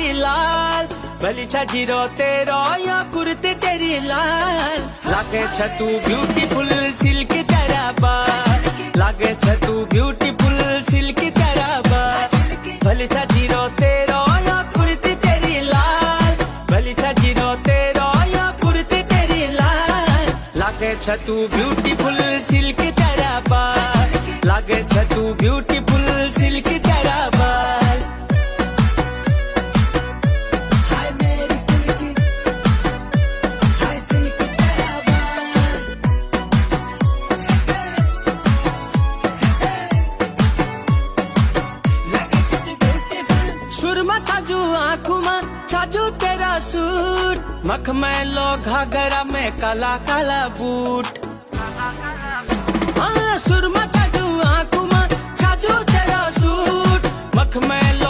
तेरी लाल, भली छा जीरो तेरो या कुर्ती तेरी लाल। लागे छ तू ब्यूटीफुल सिल्क तेरा बाल, लागे छ तू ब्यूटीफुल सिल्क तेरा बाल। भली छा जीरो तेरो या कुर्ती तेरी लाल, भली छा जीरो तेरो या कुर्ती तेरी लाल। लागे छ तू ब्यूटीफुल सिल्क तेरा बाल, लागे छ तू ब्यूटीफुल सिल्क तेरा बाल। हाय मेरी सिल्की, हाय सिल्क तेरा बाल। लागे छ तू ब्यूटीफुल। सुरमा छाजू आँखों में छाजू तेरा सूट, मखमैलो घाघरा में काला काला बूट। सुरमा छाजू आँखों में छाजू तेरा सूट, मखमैलो